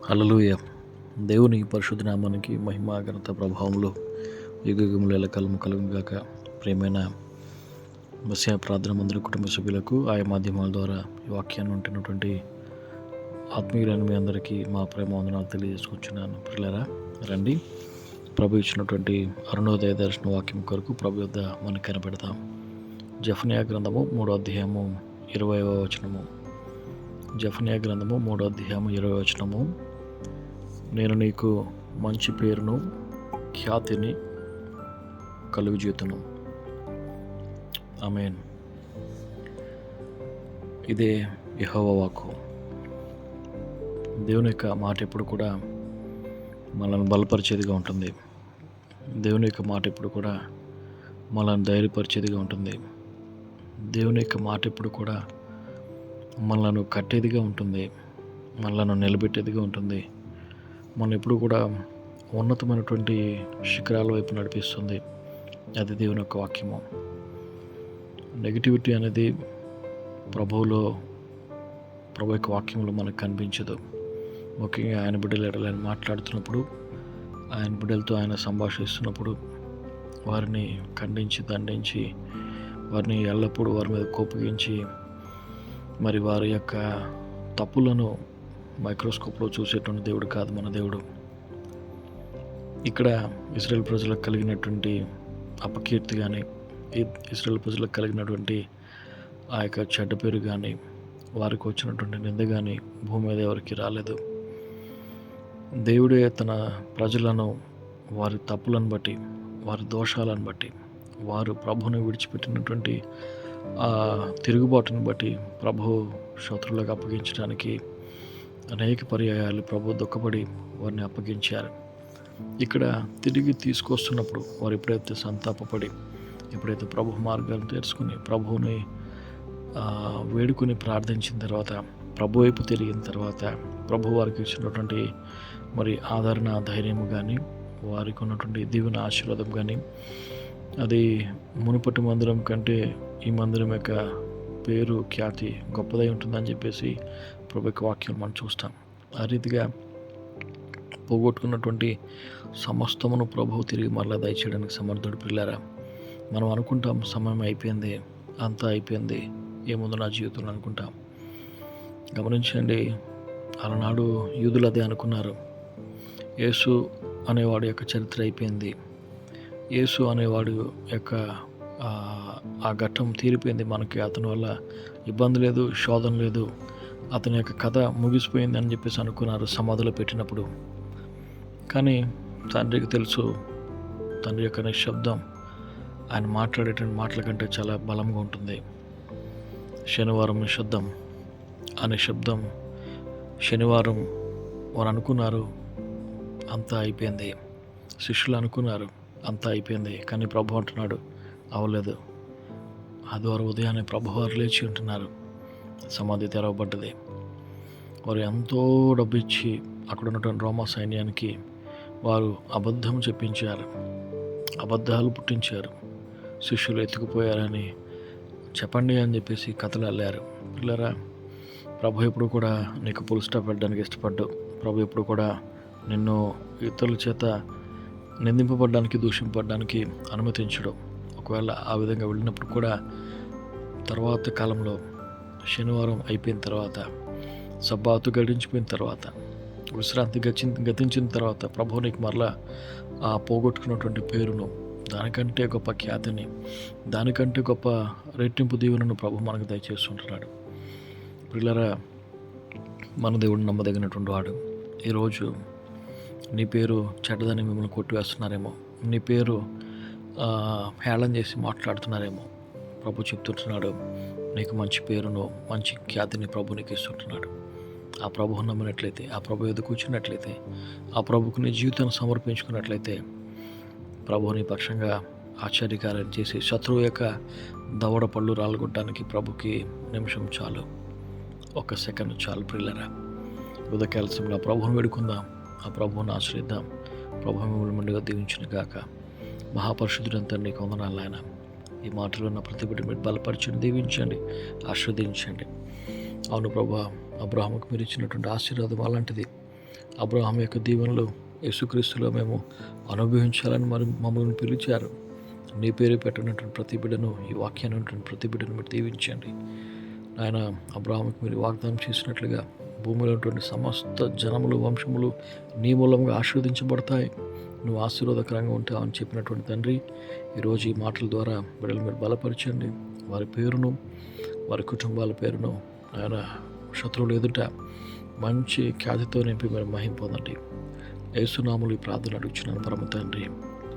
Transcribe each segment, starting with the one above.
హల్లెలూయా. దేవుని పరిశుద్ధ నామానికి మహిమ ఘనత ప్రభావములు యుగయుగములు ఎల్లకాలము కలుగును గాక. ప్రియమైన మెస్సియా ప్రార్థన మందిర కుటుంబ సభ్యులకు ఆయా మాధ్యమాల ద్వారా ఈ వాక్యాన్ని ఉంటున్నటువంటి ఆత్మీయులైన మీ అందరికీ మా ప్రేమ వందనాలు తెలియజేసుకుంటున్నాను. పిల్లరా రండి, ప్రభు ఇచ్చినటువంటి అరుణోదయ దర్శన వాక్యం కొరకు ప్రభు యొద్ద మనకు కనపెడతాం. జెఫన్యా గ్రంథము 3వ అధ్యాయము 20వ వచనము. జెఫన్యా గ్రంథము 3వ అధ్యాయము 20వ వచనము. నేను నీకు మంచి పేరును ఖ్యాతిని కలుగజేతును. ఆమేన్. ఇదే యెహోవా వాక్కు. దేవుని యొక్క మాట ఎప్పుడు కూడా మనల్ని బలపరిచేదిగా ఉంటుంది. దేవుని యొక్క మాట ఎప్పుడు కూడా మనల్ని ధైర్యపరిచేదిగా ఉంటుంది. దేవుని యొక్క మాట ఎప్పుడు కూడా మనలను కట్టేదిగా ఉంటుంది, మనలను నిలబెట్టేదిగా ఉంటుంది. మనం ఎప్పుడు కూడా ఉన్నతమైనటువంటి శిఖరాల వైపు నడిపిస్తుంది. అది దేవుని యొక్క వాక్యము. నెగిటివిటీ అనేది ప్రభు యొక్క వాక్యంలో మనకు కనిపించదు. ముఖ్యంగా ఆయన బిడ్డలు ఎడలని మాట్లాడుతున్నప్పుడు, ఆయన బిడ్డలతో ఆయన సంభాషిస్తున్నప్పుడు వారిని ఖండించి దండించి వారిని ఎల్లప్పుడూ వారి మీద కోపగించి మరి వారి యొక్క తప్పులను మైక్రోస్కోప్లో చూసేటువంటి దేవుడు కాదు మన దేవుడు. ఇక్కడ ఇశ్రాయేల్ ప్రజలకు కలిగినటువంటి అపకీర్తి కానీ, ఇశ్రాయేల్ ప్రజలకు కలిగినటువంటి ఆ యొక్క చెడ్డ పేరు కానీ, వారికి వచ్చినటువంటి నింద కానీ భూమి మీద ఎవరికి రాలేదు. దేవుడే తన ప్రజలను వారి తప్పులను బట్టి, వారి దోషాలను బట్టి, వారు ప్రభువును విడిచిపెట్టినటువంటి ఆ తిరుగుబాటును బట్టి ప్రభు శత్రువులకు అప్పగించడానికి అనేక పర్యాయాలు ప్రభు దుఃఖపడి వారిని అప్పగించారు. ఇక్కడ తిరిగి తీసుకొస్తున్నప్పుడు వారు ఎప్పుడైతే సంతాపపడి, ఎప్పుడైతే ప్రభు మార్గాలను తెలుసుకుని ప్రభువుని వేడుకుని ప్రార్థించిన తర్వాత, ప్రభు వైపు తిరిగిన తర్వాత, ప్రభు వారికి ఇచ్చినటువంటి మరి ఆదరణ, ధైర్యము కానీ, వారికి ఉన్నటువంటి దీవెన ఆశీర్వాదం కానీ, అది మునుపటి మందిరం కంటే ఈ మందిరం యొక్క పేరు, ఖ్యాతి గొప్పదై ఉంటుందని చెప్పేసి ప్రభు యొక్క వాక్యం మనం చూస్తాం. ఆ రీతిగా పోగొట్టుకున్నటువంటి సమస్తమును ప్రభువు తిరిగి మరలా దయచేయడానికి సమర్థుడు. పిల్లారా, మనం అనుకుంటాం సమయం అయిపోయింది, అంతా అయిపోయింది, ఏముందో నా జీవితంలో అనుకుంటాం. గమనించండి, అలనాడు యూదులు అదే అనుకున్నారు. యేసు అనేవాడు యొక్క చరిత్ర అయిపోయింది, యేసు అనేవాడు యొక్క ఆ ఘట్టం తీరిపోయింది, మనకి అతని వల్ల ఇబ్బంది లేదు, శోధన లేదు, అతని యొక్క కథ ముగిసిపోయింది అని చెప్పేసి అనుకున్నారు సమాధిలో పెట్టినప్పుడు. కానీ తండ్రికి తెలుసు, తండ్రి యొక్క నిశ్శబ్దం ఆయన మాట్లాడేటువంటి మాటల కంటే చాలా బలంగా ఉంటుంది. శనివారం నిశ్శబ్దం, ఆ నిశ్శబ్దం శనివారం వారు అనుకున్నారు అంతా అయిపోయింది, శిష్యులు అనుకున్నారు అంతా అయిపోయింది. కానీ ప్రభు అంటున్నాడు అవ్వలేదు. ఆదివారం ఉదయాన్నే ప్రభువారు లేచి ఉంటున్నారు, సమాధి తెరవబడ్డది. వారు ఎంతో డబ్బు ఇచ్చి అక్కడ ఉన్నటువంటి రోమా సైన్యానికి వారు అబద్ధం చెప్పించారు, అబద్ధాలు పుట్టించారు. శిష్యులు ఎత్తుకుపోయారని చెప్పండి అని చెప్పేసి కథలు అల్లారు. పిల్లరా, ప్రభు ఎప్పుడు కూడా నీకు ఫుల్ స్టాప్ పెట్టడానికి ఇష్టపడ్డావు. ప్రభు ఎప్పుడు కూడా నిన్ను ఇతరుల చేత నిందింపబడడానికి, దూషింపబడడానికి అనుమతించడు. ఒకవేళ ఆ విధంగా వెళ్ళినప్పుడు కూడా తర్వాత కాలంలో శనివారం అయిపోయిన తర్వాత, సబ్బాతు గడించిపోయిన తర్వాత, విశ్రాంతి గతించిన తర్వాత ప్రభువు నీకు మరలా ఆ పోగొట్టుకున్నటువంటి పేరును, దానికంటే గొప్ప ఖ్యాతిని, దానికంటే గొప్ప రెట్టింపు దీవెనను ప్రభు మనకు దయచేస్తుంటున్నాడు. పిల్లరా, మన దేవుడు నమ్మదగినటువంటి వాడు. ఈరోజు నీ పేరు చెడ్డదని మిమ్మల్ని కొట్టివేస్తున్నారేమో, నీ పేరు హేళన చేసి మాట్లాడుతున్నారేమో. ప్రభు చెప్తుంటున్నాడు, నీకు మంచి పేరును, మంచి ఖ్యాతిని ప్రభు నీకు ఇస్తుంటున్నాడు. ఆ ప్రభువును నమ్మినట్లయితే, ఆ ప్రభు ఎదుకు కూర్చున్నట్లయితే, ఆ ప్రభుకు నీ జీవితాన్ని సమర్పించుకున్నట్లయితే, ప్రభువుని పక్షంగా ఆశ్చర్యకార్యం చేసి శత్రువు యొక్క దవడ పళ్ళు రాలగొట్టడానికి ప్రభుకి నిమిషం చాలు, 1 సెకండ్ చాలు. పిల్లరా, ఉదయకాల సమయంలో ఆ ప్రభువును వేడుకుందాం, ఆ ప్రభువును ఆశ్రయిద్దాం. ప్రభు మిమ్మల్ని ముందుగా దీవించును గాక. మహాపరిశుద్ధుడంతా నీకు వందనాలు నాయన. ఈ మాటలు ఉన్న ప్రతి బిడ్డ మీరు బలపరచండి, దీవించండి, ఆశీర్వదించండి. అవును ప్రభా, అబ్రాహాముకు మీరు ఇచ్చినటువంటి ఆశీర్వాదం అలాంటిది. అబ్రహాం యొక్క దీవెనలు యేసుక్రీస్తులో మేము అనుభవించాలని మరి మమ్మల్ని పిలిచారు. నీ పేరు పెట్టినటువంటి ప్రతి బిడ్డను, ఈ వాక్యాన్ని ఉన్నటువంటి ప్రతి బిడ్డను మీరు దీవించండి నాయన. అబ్రహాముకి మీరు వాగ్దానం చేసినట్లుగా భూమిలో ఉన్నటువంటి సమస్త జనములు, వంశములు నీ మూలంగా ఆశీర్వదించబడతాయి, నువ్వు ఆశీర్వాదకరంగా ఉంటావు అని చెప్పినటువంటి తండ్రి, ఈరోజు ఈ మాటల ద్వారా బిడ్డలు మీరు బలపరచండి. వారి పేరును, వారి కుటుంబాల పేరును ఆయన శత్రువులు ఎదుట మంచి ఖ్యాతితో నింపి మీరు మహిమ పొందండి. యేసునామములో ఈ ప్రార్థన అడుగుచున్నాను పరమ తండ్రి,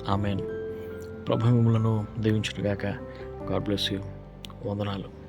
ఆమేన్. ప్రభు మిమ్మలను దీవించును గాక. God bless you. వందనాలు.